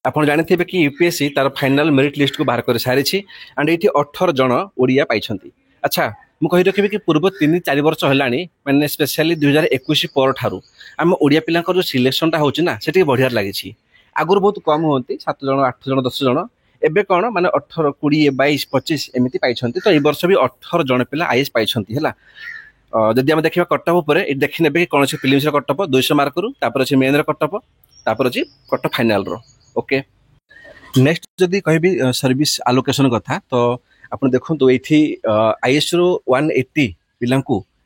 ଆପଣ ଜାଣିଥିବେ କି ୟୁପିଏସସି ତାର ଫାଇନାଲ ମେରିଟ ଲିଷ୍ଟକୁ ବାହାର କରି ସାରିଛି ଆଣ୍ଡ ଏଇଠି 18 ଜଣ ଓଡ଼ିଆ ପାଇଛନ୍ତି। ଆଚ୍ଛା, ମୁଁ କହି ରଖିବି କି ପୂର୍ବ 3-4 ବର୍ଷ ହେଲାଣି ମାନେ ସ୍ପେଶାଲି 2021 ପରଠାରୁ ଆମ ଓଡ଼ିଆ ପିଲାଙ୍କର ଯେଉଁ ସିଲେକ୍ସନଟା ହେଉଛି ନା ସେଠି ବଢ଼ିଆରେ ଲାଗିଛି। ଆଗରୁ ବହୁତ କମ୍ ହୁଅନ୍ତି, 7 ଜଣ 8 ଜଣ 10 ଜଣ, ଏବେ କ'ଣ ମାନେ 18 20 22 25 ଏମିତି ପାଇଛନ୍ତି। ତ ଏଇ ବର୍ଷ ବି 18 ଜଣ ପିଲା ଆଇଏଏସ୍ ପାଇଛନ୍ତି ହେଲା। ଯଦି ଆମେ ଦେଖିବା କଟଅଫ୍ ଉପରେ ଏଠି ଦେଖିନେବେ କି କ'ଣ ଅଛି ପ୍ରିଲିମ୍ସର କଟଅଫ୍ 200 ମାର୍କରୁ, ତାପରେ ଅଛି ମେନ୍ର କଟଅଫ୍, ତାପରେ ଅଛି କଟଅଫ୍ ଫାଇନାଲର। ओके नेक्स्ट जदि कहबी सर्विस आलोकेशन कथा तो आप देखो ये आईएएस रो 180 पिला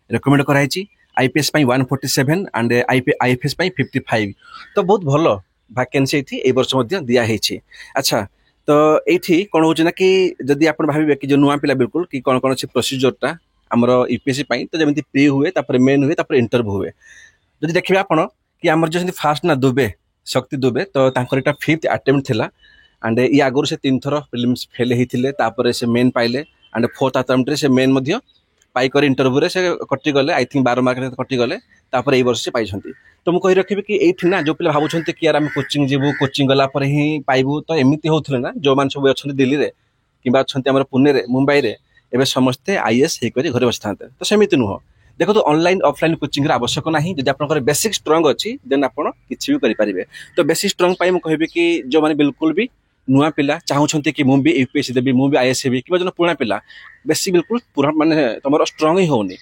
रेकमेंड कराई, आईपीएस 147 एंड आईएफएस 55। तो बहुत भल वैकेंसी ये वर्ष दिखाई। अच्छा, तो ये कौन हो कि जदि आप भावे कि जो नुआ पिला बिल्कुल कि कौन कौन अच्छे प्रोसीजरटा आमर यूपीएससी तो जमी प्री हुए, मेन हुए, इंटरव्यू हुए। जदि देखिए आप कि आमर जो फास्ट ना दुबे शक्ति दुबे तो यहाँ 5th अटेम्प्ट थिला एंड ये आगुरी से 3 थर प्रिलिम्स फेल होते, तापर से मेन पाइले एंड 4th अटेम्प्ट रे से मेन पाइकर इंटरव्यू रे से कटिगले, आई थिंक 12 मार्क कटिगले, तापर ये वर्ष से पाई। तो मुझे कही रखी कि ये ना जो पिला भावुं कि यार आम कोचिंग जीवु, कोचिंग गला पर ही पाइबू, तो एमती होते ना जो मैंने सब अच्छा दिल्ली में कि अच्छा पुणे मुंबई में एवं समस्ते आईएएस होकर घरे बसी था। तो सेमती नुह, देखो तो ऑनलाइन ऑफलाइन कोचिंग आवश्यक ना, जब आप बेसिक स्ट्रंग अच्छी देन आप किसी भी करेंगे। तो बेसिक स्ट्रंग मुझे कहबी कि जो मैंने बिल्कुल भी नुआ पिला चाहते कि मुझे यूपीएससी देवी, मुझे आईएएस हेबी, कि जो पुराना पिला बेसी बिल्कुल पूरा माने तुम स्ट्रंग ही होनी।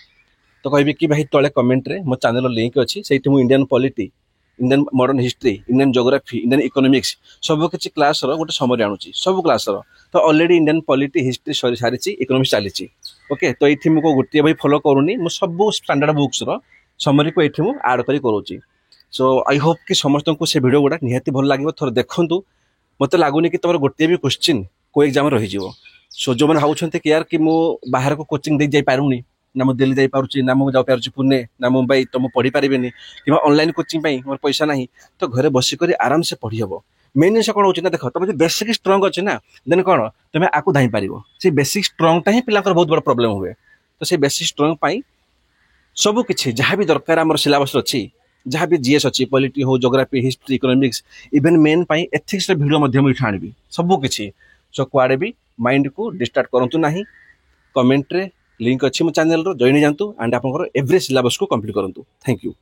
तो कहबी कि भाई तले कमेंट रे मो चैनल लिंक अच्छी, से Indian polity, Indian modern history, Indian geography, Indian economics सब किसी क्लास गोटे समरी आणुची सब क्लास। तो ऑलरेडी इंडियन पॉलिटी हिस्ट्री सरी सारी, इकोनॉमिक्स चली। ओके, तो ये मुझे गोटे बही फॉलो करूनी, मु सब स्टैंडर्ड बुक्स समरी को ये आड करी करूची। सो आई होप कि समस्त को से वीडियो गुड़ा निहाती भल लगे। थोड़ा देखु, मत लगुनि कि तुम गोटे भी क्वेश्चन को एग्जाम रही। सो जो मैंने भावुं कि यार कि मु बाहर को कोचिंग दे जाई पारुनी ना, मु दिल्ली जापारुची ना, मुझे जापार पुणे ना मुंबई, तो मुझे पढ़ी पारे कि ऑनलाइन कोचिंग मोर पैसा ना, तो घरे बसिक आराम से पढ़ी हम। मेन जिन कौन हो देख, तुम जो बेसिक स्ट्रंग अच्छे ना देन कौन तुम आपको धाई पार, से बेसिक स्ट्रंगटा ही पिला बहुत बड़ प्रोब्लेम हुए। तो से बेसिक स्ट्रंग सब किसी जहाँ भी दरकार आम सिलेबस अच्छी, जहाँ भी जीएस अच्छी, पॉलिटी हो, geography, history, economics, even main ethics video आनी सब किसी। सो कुआडे भी माइंड को डिस्टर्ब करूँ ना। कमेंट रे लिंक अच्छी मो चैनल रो, जॉइन जातु एंड आप एवरी सिलेबस को कंप्लीट करूँ। Thank you.